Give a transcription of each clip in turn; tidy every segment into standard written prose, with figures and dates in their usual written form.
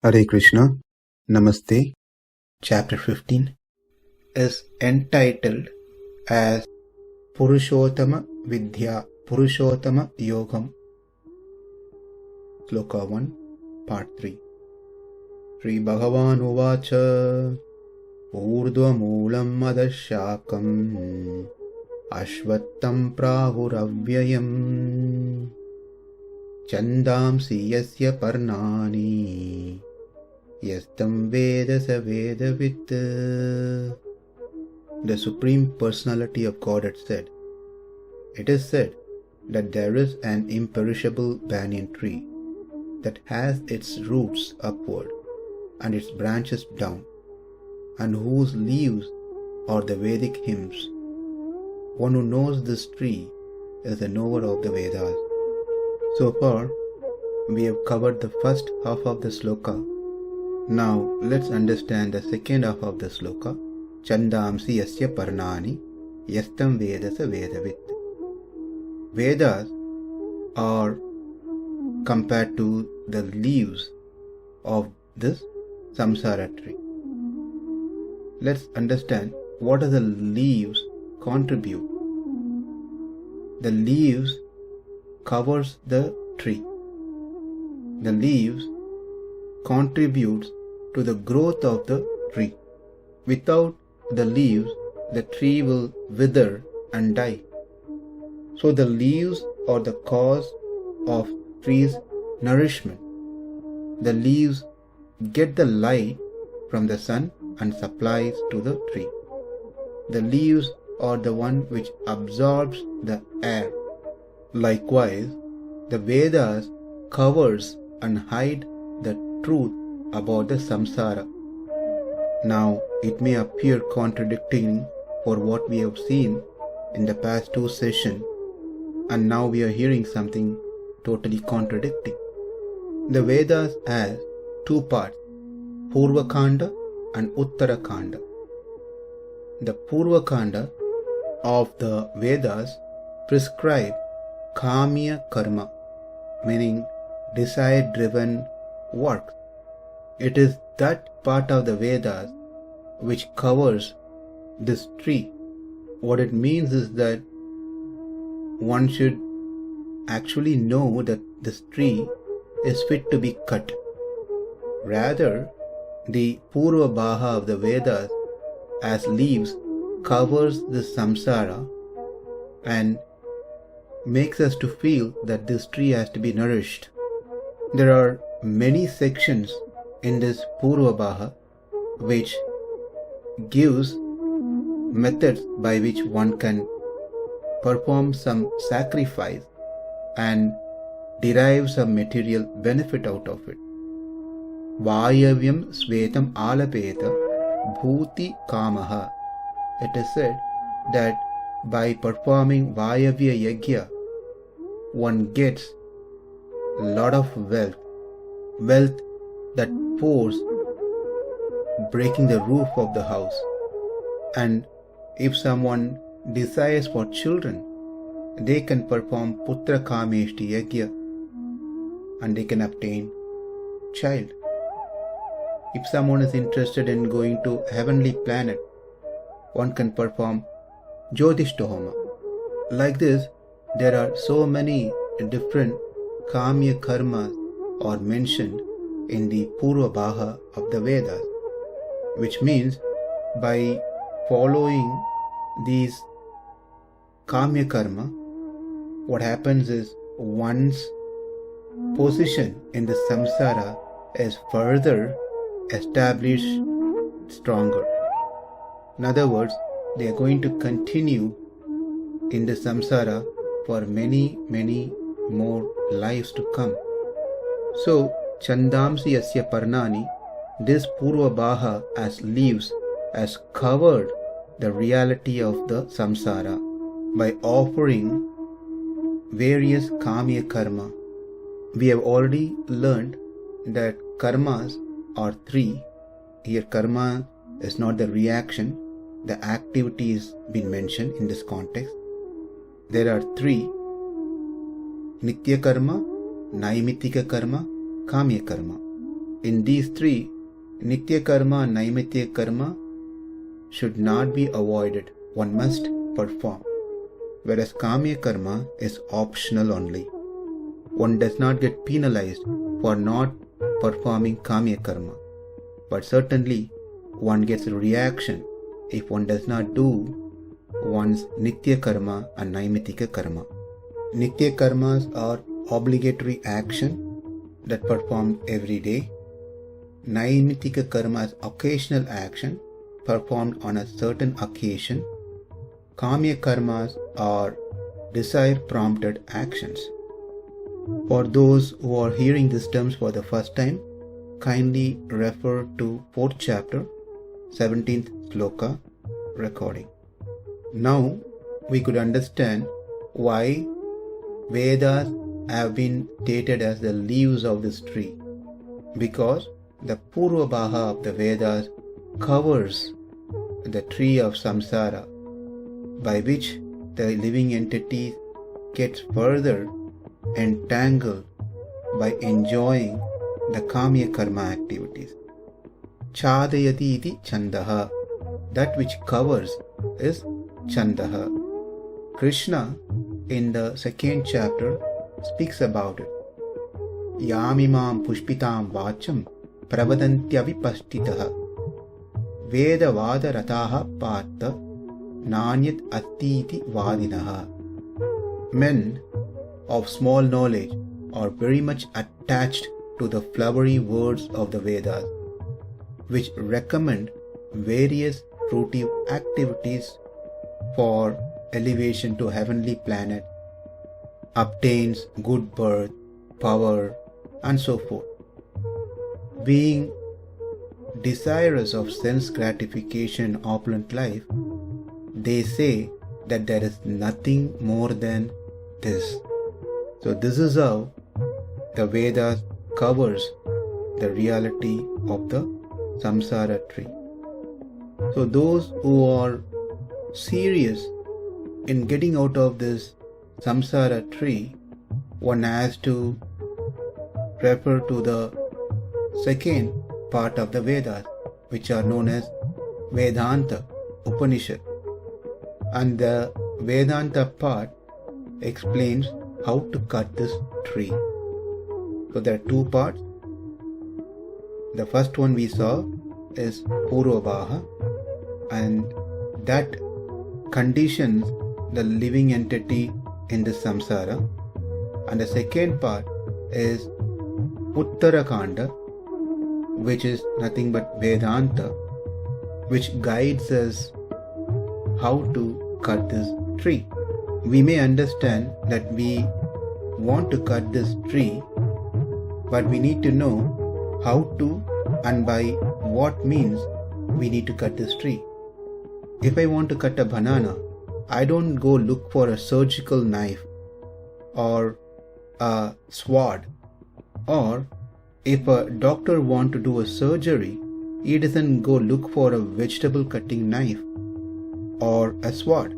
Hare Krishna, Namaste. Chapter 15 is entitled as Purushottama Vidya, Purushottama Yogam. Sloka 1, Part 3. śrī-bhagavān uvāca ūrdhva-mūlam adhaḥ-śākham aśvatthaṁ prāhur avyayam chandāṁsi yasya parṇāni yastam Vedas veda-vit. The Supreme Personality of Godhead said, "It is said that there is an imperishable banyan tree that has its roots upward and its branches down, and whose leaves are the Vedic hymns. One who knows this tree is the knower of the Vedas." So far, we have covered the first half of the sloka. Now, let's understand the second half of the sloka. chandāṁsi yasya parṇāni yastam Vedas veda-vit. Vedas are compared to the leaves of this samsara tree. Let's understand what do the leaves contribute. The leaves covers the tree. The leaves contributes to the growth of the tree. Without the leaves, the tree will wither and die. So the leaves are the cause of tree's nourishment. The leaves get the light from the sun and supplies to the tree. The leaves are the one which absorbs the air. Likewise, the Vedas covers and hide the truth about the samsara. Now, it may appear contradicting for what we have seen in the past two sessions, and now we are hearing something totally contradicting. The Vedas has two parts, Purva-kanda and Uttara-kanda. The Purva-kanda of the Vedas prescribe kamya karma, meaning desire-driven work. It is that part of the Vedas which covers this tree. What it means is that one should actually know that this tree is fit to be cut. Rather, the Purva Bhaha of the Vedas as leaves covers the samsara and makes us to feel that this tree has to be nourished. There are many sections in this Purva Bhaha which gives methods by which one can perform some sacrifice and derive some material benefit out of it. Vayavyam svetam alapeta bhuti kamaha. It is said that by performing vayavya yagya, one gets a lot of wealth that pours, breaking the roof of the house. And if someone desires for children, they can perform putra kameshti yagya and they can obtain child. If someone is interested in going to heavenly planet, one can perform jyotishthoma. Like this, there are so many different kamya karmas are mentioned in the Purva Bhaha of the Vedas, which means by following these kamya karma, what happens is one's position in the samsara is further established stronger. In other words, they are going to continue in the samsara for many more lives to come. So, chandāṁsi yasya parṇāni, this Purva Bhaha as leaves has covered the reality of the samsara by offering various kamya karma. We have already learned that karmas are three. Here karma is not the reaction, the activity is been mentioned in this context. There are three: nitya karma, naimitika karma, kamya karma. in these three, nitya karma and naimitya karma should not be avoided. One must perform. Whereas kamya karma is optional only. One does not get penalized for not performing kamya karma. But certainly, one gets a reaction if one does not do one's nitya karma and naimittika karma. Nitya karmas are obligatory action that performed every day. Naimittika karma is occasional action performed on a certain occasion. Kamya karmas are desire-prompted actions. For those who are hearing these terms for the first time, kindly refer to 4th chapter, 17th Sloka recording. Now we could understand why Vedas have been dated as the leaves of this tree. Because the purva-bhāga of the Vedas covers the tree of samsara, by which the living entity gets further entangled by enjoying the kamya karma activities. Chādayati iti chandaha. That which covers is chandaha. Krishna in the 2nd chapter speaks about it. Yāmimāṁ pushpitāṁ vācam pravadantyavipaštitaha veda-vāda-rataha pāta nānyat attiti vādinaha. Men of small knowledge are very much attached to the flowery words of the Vedas, which recommend various fruitive activities for elevation to heavenly planet, obtains good birth, power, and so forth. Being desirous of sense gratification and opulent life, they say that there is nothing more than this. So this is how the Vedas covers the reality of the samsara tree. So those who are serious in getting out of this samsara tree, one has to refer to the 2nd part of the Vedas, which are known as Vedanta Upanishad. And the Vedanta part explains how to cut this tree. So there are two parts. The first one we saw is purva-bhāga, and that conditions the living entity in the samsara. And the second part is Uttarakanda, which is nothing but Vedanta, which guides us how to cut this tree. We may understand that we want to cut this tree, but we need to know how to and by what means we need to cut this tree. If I want to cut a banana, I don't go look for a surgical knife or a sword. Or if a doctor wants to do a surgery, he doesn't go look for a vegetable cutting knife or a sword.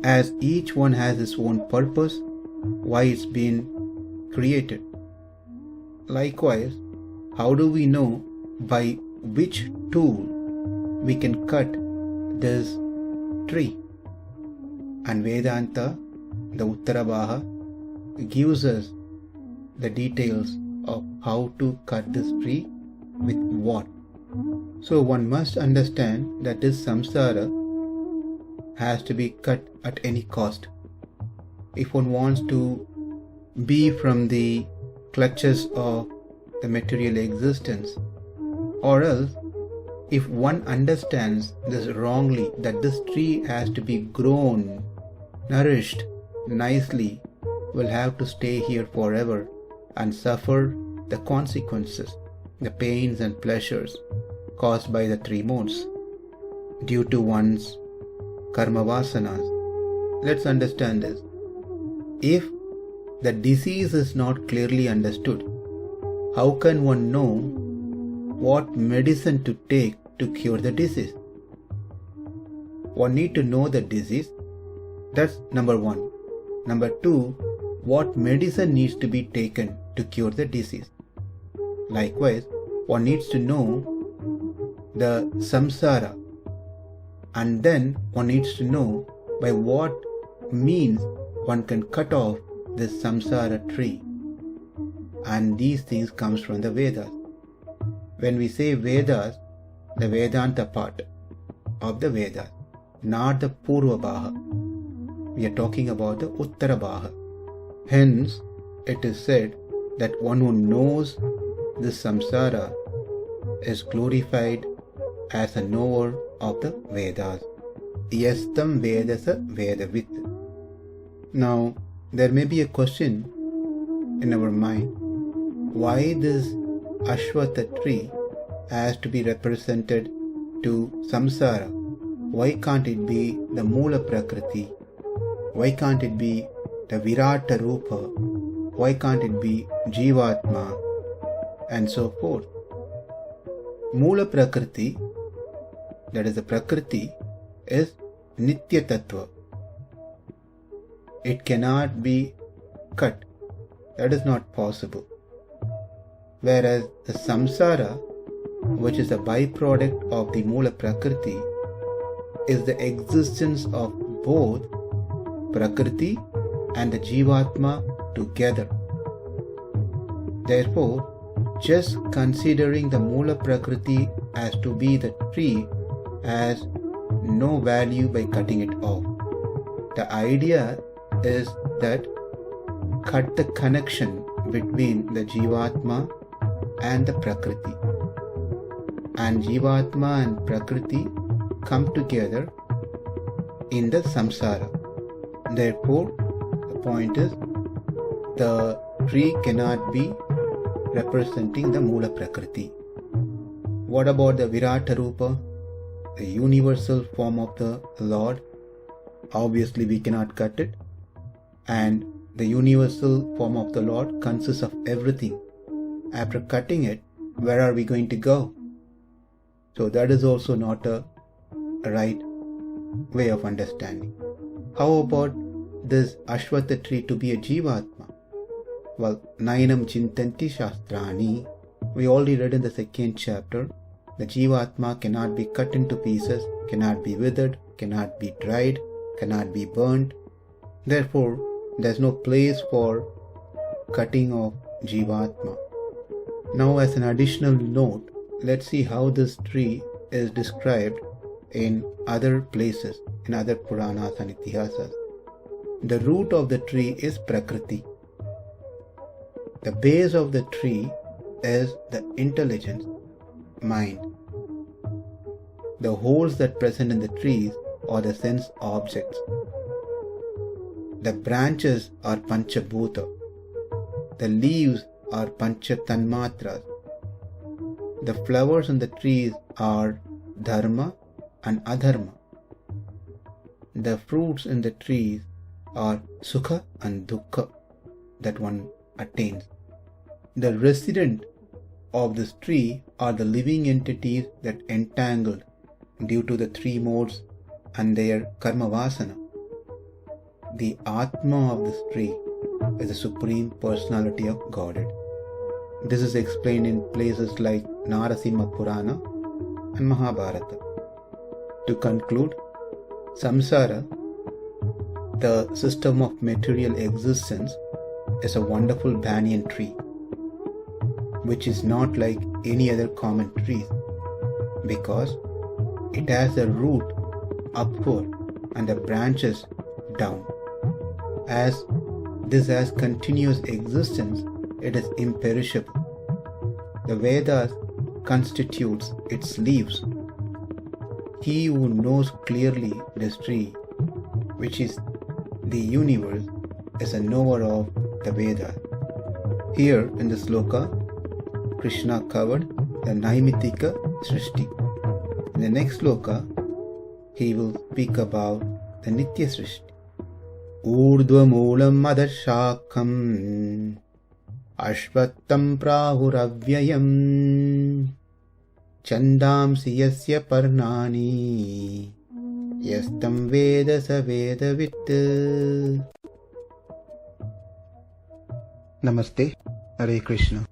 As each one has its own purpose, why it's been created. Likewise, how do we know by which tool we can cut this tree? And Vedanta, the Uttara-bhāga, gives us the details of how to cut this tree with what. So one must understand that this samsara has to be cut at any cost. If one wants to be from the clutches of the material existence, or else if one understands this wrongly, that this tree has to be grown, nourished nicely, will have to stay here forever and suffer the consequences, the pains and pleasures caused by the three modes due to one's karma vasanas. Let's understand this. If the disease is not clearly understood, how can one know what medicine to take to cure the disease? One need to know the disease. That's number one. Number two, what medicine needs to be taken to cure the disease. Likewise, one needs to know the samsara, and then one needs to know by what means one can cut off this samsara tree. And these things comes from the Vedas. When we say Vedas, the Vedanta part of the Vedas, not the Purva-bāha. We are talking about the Uttara-bāha. Hence, it is said that one who knows this samsara is glorified as a knower of the Vedas. Yastam vedasa veda-vit. Now, there may be a question in our mind, why this aśvattha tree has to be represented to samsara? Why can't it be the Mūla Prakriti? Why can't it be the Virata Rupa? Why can't it be Jivatma? And so forth. Mūla Prakriti, that is the Prakriti, is Nitya Tattva. It cannot be cut. That is not possible. Whereas the samsara, which is a byproduct of the Mūla Prakriti, is the existence of both Prakriti and the Jivatma together. Therefore, just considering the Mūla Prakriti as to be the tree has no value by cutting it off. The idea is that cut the connection between the Jivatma and the Prakriti. And Jivatma and Prakriti come together in the samsara. Therefore, the point is, the tree cannot be representing the Mūla Prakriti. What about the Virata Rupa, the universal form of the Lord? Obviously, we cannot cut it. And the universal form of the Lord consists of everything. After cutting it, where are we going to go? So that is also not a right way of understanding. How about this aśvattha tree to be a Jivatma? Well, nainam chintanti shastrani. We already read in the second chapter, the Jivatma cannot be cut into pieces, cannot be withered, cannot be dried, cannot be burnt. Therefore, there is no place for cutting of Jivatma. Now, as an additional note, let's see how this tree is described in other places, in other Puranas and Itihasas. The root of the tree is Prakriti. The base of the tree is the intelligence, mind. The holes that present in the trees are the sense objects. The branches are Panchabhuta. The leaves are Pancha Tanmatras. The flowers on the trees are Dharma and Adharma. The fruits in the trees are Sukha and Dukkha that one attains. The resident of this tree are the living entities that entangled due to the three modes and their karma vasana. The Atma of this tree is the Supreme Personality of Godhead. This is explained in places like Narasimha Purana and Mahabharata. To conclude, samsara, the system of material existence, is a wonderful banyan tree, which is not like any other common trees, because it has a root upward and the branches down. As this has continuous existence, it is imperishable. The Vedas constitutes its leaves. He who knows clearly this tree, which is the universe, is a knower of the Vedas. Here in the Sloka, Krishna covered the Naimitika Srishti. In the next Sloka, he will speak about the Nitya Srishti. ūrdhva-mūlam adhaḥ-śākham aśvatthaṁ prāhur avyayam chandāṁsi yasya parṇāni yastam veda sa veda-vit. Namaste. Hare Krishna.